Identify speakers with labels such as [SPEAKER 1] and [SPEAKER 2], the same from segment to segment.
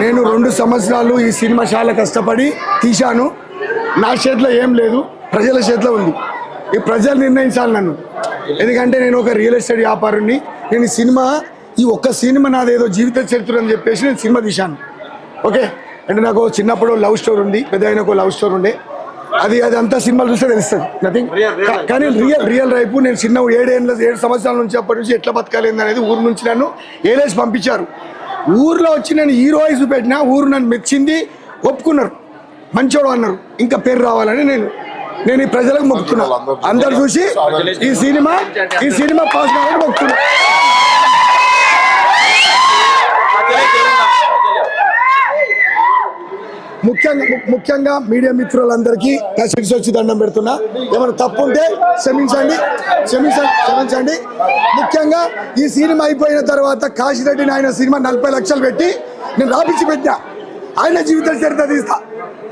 [SPEAKER 1] నేను 2 సంవత్సరాలు ఈ సినిమా చాలా కష్టపడి తీశాను. నా చేతిలో ఏం లేదు, ప్రజల చేతిలో ఉంది. ఈ ప్రజలు నిర్ణయించాలి నన్ను. ఎందుకంటే నేను ఒక రియల్ ఎస్టేట్ వ్యాపారుని. నేను ఈ సినిమా, ఈ ఒక్క సినిమా నాదేదో జీవిత చరిత్ర అని చెప్పేసి నేను సినిమా తీశాను. ఓకే, అంటే నాకు చిన్నప్పుడు లవ్ స్టోరీ ఉంది, పెద్ద అయిన ఒక లవ్ స్టోరీ ఉండే. అది అంతా సినిమాలు చూస్తే తెలుస్తుంది, నథింగ్. కానీ రియల్ లైఫ్ నేను చిన్న 7 సంవత్సరాల నుంచి అప్పటి నుంచి ఎట్లా బతకాలి అనేది ఊరు నుంచి నన్ను ఏలేసి పంపించారు. ఊర్లో వచ్చి నేను హీరో అయి చూపెట్టినా, ఊరు నన్ను మెచ్చింది, ఒప్పుకున్నారు, మంచోడు అన్నారు. ఇంకా పేరు రావాలని నేను ఈ ప్రజలకు మొక్కుతున్నా. అందరు చూసి ఈ సినిమా పాస్ కావాలని మొక్కుతున్నా. ముఖ్యంగా మీడియా మిత్రులందరికీ నా శిక్ష వచ్చి దండం పెడుతున్నా. ఏమైనా తప్పు ఉంటే క్షమించండి. ముఖ్యంగా ఈ సినిమా అయిపోయిన తర్వాత కాశీరెడ్డిని ఆయన సినిమా 40 లక్షలు పెట్టి నేను రాపించి పెట్టినా. ఆయన జీవిత చరిత్ర తీస్తా.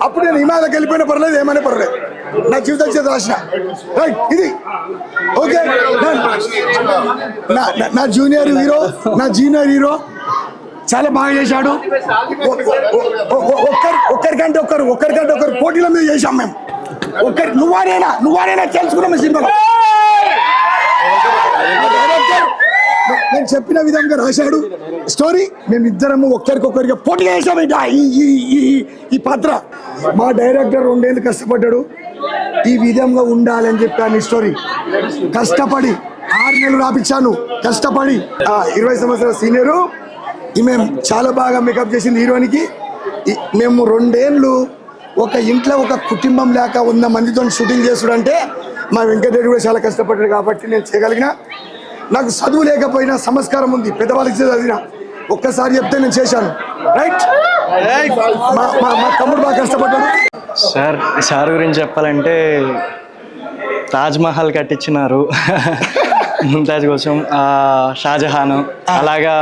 [SPEAKER 1] అప్పుడు నేను హిమాలయకి వెళ్ళిపోయినా పర్లేదు, ఏమైనా పర్లేదు, నా జీవిత చరిత్ర రాసిన. రైట్, ఇది ఓకే. నా జూనియర్ హీరో చాలా బాగా చేశాడు. ఒక్కరికంటే ఒకరు పోటీల మీద చేశాం మేము. నువ్వానేనా తెలుసుకున్నాం సినిమాలో. నేను చెప్పిన విధంగా రాశాడు స్టోరీ. మేమిద్దరము ఒకరికొకరిగా పోటీ చేసాం. ఈ పాత్ర మా డైరెక్టర్ 2 ఏళ్ళు కష్టపడ్డాడు, ఈ విధంగా ఉండాలని చెప్పాను. ఈ స్టోరీ కష్టపడి 6 నెలలు రాపించాను, కష్టపడి. 20 సంవత్సరాల సీనియరు ఈమె చాలా బాగా మేకప్ చేసింది హీరోయిన్కి. మేము 2 ఏళ్ళు ఒక ఇంట్లో ఒక కుటుంబం లేక 100 మందితో షూటింగ్ చేసుడంటే మా వెంకటరెడ్డి కూడా చాలా కష్టపడ్డాడు కాబట్టి నేను చేయగలిగిన. నాకు చదువు లేకపోయినా సంస్కారం ఉంది, పెద్దవాళ్ళకి చదివిన. ఒక్కసారి చెప్తే నేను చేశాను. రైట్, మా తమ్ముడు బాగా కష్టపడ్డాడు.
[SPEAKER 2] సార్ గురించి చెప్పాలంటే తాజ్మహల్ కట్టించినారు ముంతాజ్ కోసం, షాజహాన్. అలాగా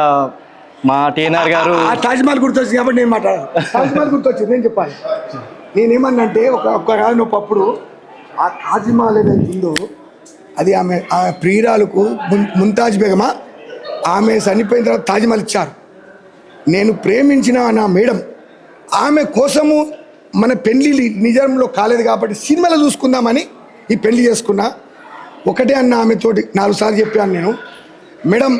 [SPEAKER 2] మా టీఎన్ఆర్ గారు
[SPEAKER 1] తాజ్మహల్ గుర్తొచ్చింది కాబట్టి నేను మాట్లాడాను. తాజ్మహల్ గుర్తొచ్చింది, నేను చెప్పాలి. నేనేమన్నంటే ఒకప్పుడు ఆ తాజ్మహల్ ఏదైతే ఉందో అది ఆమె ప్రియురాలకు ముంతాజ్ బేగమా, ఆమె చనిపోయిన తర్వాత తాజ్మహల్ ఇచ్చారు. నేను ప్రేమించిన నా మేడం, ఆమె కోసము మన పెళ్లి నిజంలో కాలేదు కాబట్టి సినిమాలో చూసుకుందామని ఈ పెళ్లి చేసుకున్నా. ఒకటే అన్న ఆమెతోటి 4 సార్లు చెప్పాను నేను, మేడం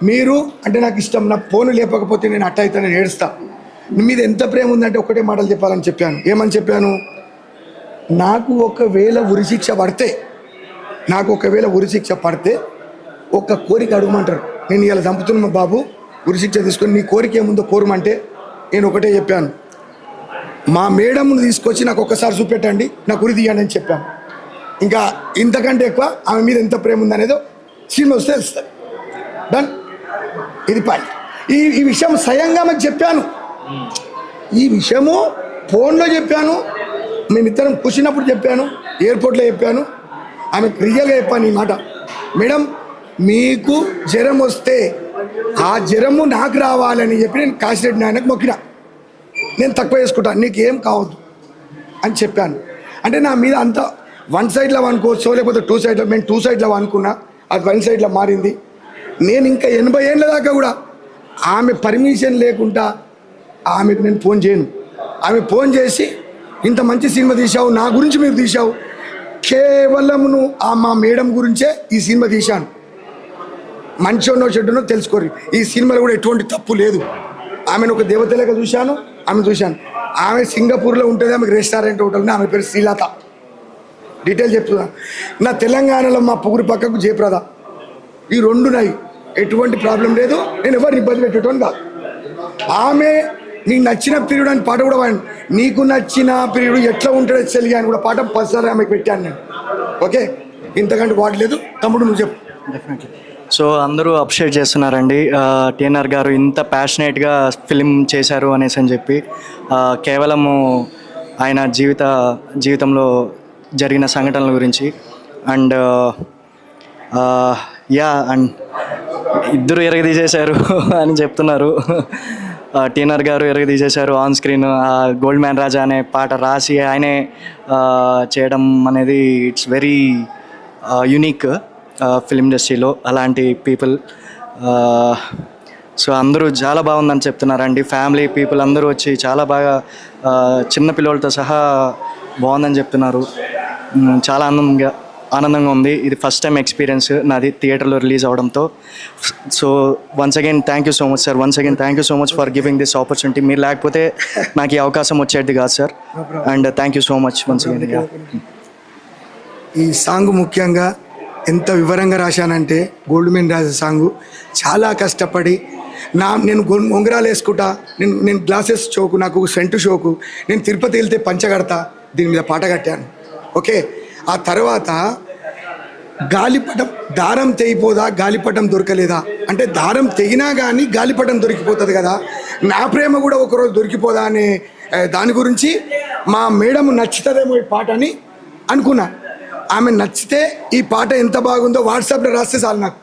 [SPEAKER 1] మీరు అంటే నాకు ఇష్టం, నా ఫోన్ లేకపోతే నేను అట్ట అయితే నేను ఏడుస్తా. మీద ఎంత ప్రేమ ఉందంటే ఒకటే మాటలు చెప్పాలని చెప్పాను. ఏమని చెప్పాను? నాకు ఒకవేళ ఉరిశిక్ష పడితే ఒక కోరిక అడుగుమంటారు. నేను ఇలా చంపుతున్నా బాబు, ఉరిశిక్ష తీసుకొని నీ కోరిక ఏముందో కోరమంటే నేను ఒకటే చెప్పాను, మా మేడంను తీసుకొచ్చి నాకు ఒక్కసారి చూపెట్టండి, నాకు ఉరి తీయండి అని చెప్పాను. ఇంకా ఇంతకంటే ఎక్కువ ఆమె మీద ఎంత ప్రేమ ఉందనేదో సినిమా వస్తే తెలుస్తుంది. డన్, ఇది పాయింట్. ఈ విషయం స్వయంగా ఆమెకు చెప్పాను. ఈ విషయము ఫోన్లో చెప్పాను, మేమిద్దరం కూర్చున్నప్పుడు చెప్పాను, ఎయిర్పోర్ట్లో చెప్పాను. ఆమెకు రియల్గా చెప్పాను ఈ మాట, మేడం మీకు జ్వరం వస్తే ఆ జ్వరము నాకు రావాలని చెప్పి నేను కాశీరెడ్డి నాయనకు మొక్కిన, నేను తక్కువ చేసుకుంటాను, నీకు ఏం కావద్దు అని చెప్పాను. అంటే నా మీద అంత 1 సైడ్లో అనుకోవచ్చు, లేకపోతే 2 సైడ్లో. మేము 2 సైడ్లో అనుకున్నా, అది 1 సైడ్లో మారింది. నేను ఇంకా 80 ఏళ్ళ దాకా కూడా ఆమె పర్మిషన్ లేకుండా ఆమెకు నేను ఫోన్ చేయను. ఆమె ఫోన్ చేసి ఇంత మంచి సినిమా తీశావు, నా గురించి మీరు తీశావు, కేవలమును మా మేడం గురించే ఈ సినిమా తీశాను, మంచినో చెడ్డనో తెలుసుకోరు. ఈ సినిమాలో కూడా ఎటువంటి తప్పు లేదు. ఆమెను ఒక దేవతలాగా చూశాను. ఆమె సింగపూర్లో ఉంటుంది, ఆమెకు రెస్టారెంట్ హోటల్, ఆమె పేరు శ్రీలత. డీటెయిల్ చెప్తున్నా. నా తెలంగాణలో మా పుగురు పక్కకు జయప్రద, ఈ 2 నాయి, ఎటువంటి ప్రాబ్లం లేదు. నేను ఎవరిని ఇబ్బంది పెట్టేటోని కాదు. ఆమె నీకు నచ్చిన పీరియడ్ అని పాట కూడా పాడాను. నీకు నచ్చిన పీరియడ్ ఎట్లా ఉంటాడో చెల్లి అని కూడా పాట 10 సార్లు ఆమెకు పెట్టాను నేను. ఓకే, ఇంతకంటే వాడలేదు. తమ్ముడు నువ్వు చెప్పు.
[SPEAKER 2] డెఫినెట్లీ. సో అందరూ అప్రిషియేట్ చేస్తున్నారండి టీఎన్ఆర్ గారు ఇంత ప్యాషనేట్గా ఫిలిం చేశారు అనేసి అని చెప్పి. కేవలము ఆయన జీవితంలో జరిగిన సంఘటనల గురించి అండ్ అండ్ ఇద్దరు ఎరగదీసేశారు అని చెప్తున్నారు. టీఎన్ఆర్ గారు ఎరగదీసేశారు ఆన్ స్క్రీన్. గోల్డ్ మ్యాన్ రాజా అనే పాట రాసి ఆయనే చేయడం అనేది ఇట్స్ వెరీ యునిక్ ఫిల్మ్ ఇండస్ట్రీలో. అలాంటి పీపుల్ సో అందరూ చాలా బాగుందని చెప్తున్నారండి. ఫ్యామిలీ పీపుల్ అందరూ వచ్చి చాలా బాగా చిన్న పిల్లలతో సహా బాగుందని చెప్తున్నారు. చాలా ఆనందంగా ఉంది. ఇది ఫస్ట్ టైం ఎక్స్పీరియన్స్ నాది థియేటర్లో రిలీజ్ అవడంతో. So once again thank you so much sir. Once again thank you so much for giving this opportunity. మీరు లేకపోతే నాకు ఈ అవకాశం వచ్చేది కాదు sir. And thank you so much once again.
[SPEAKER 1] ఈ సాంగ్ ముఖ్యంగా ఎంత వివరంగా రాశానంటే గోల్డ్ మెన్ రాసే సాంగు చాలా కష్టపడి నేను ఉంగరాలు వేసుకుంటా, నేను గ్లాసెస్ షోకు, నాకు సెంటు షోకు, నేను తిరుపతి వెళ్తే పంచగడతా, దీని మీద పాట కట్టాను. ఓకే, ఆ తర్వాత గాలిపటం దారం తెగిపోదా, గాలిపటం దొరకలేదా అంటే దారం తెగినా కానీ గాలిపటం దొరికిపోతుంది కదా, నా ప్రేమ కూడా ఒకరోజు దొరికిపోదా అనే దాని గురించి మా మేడం నచ్చుతుందేమో ఈ పాట అని అనుకున్నా. ఆమె నచ్చితే ఈ పాట ఎంత బాగుందో వాట్సాప్లో రాస్తే చాలు నాకు.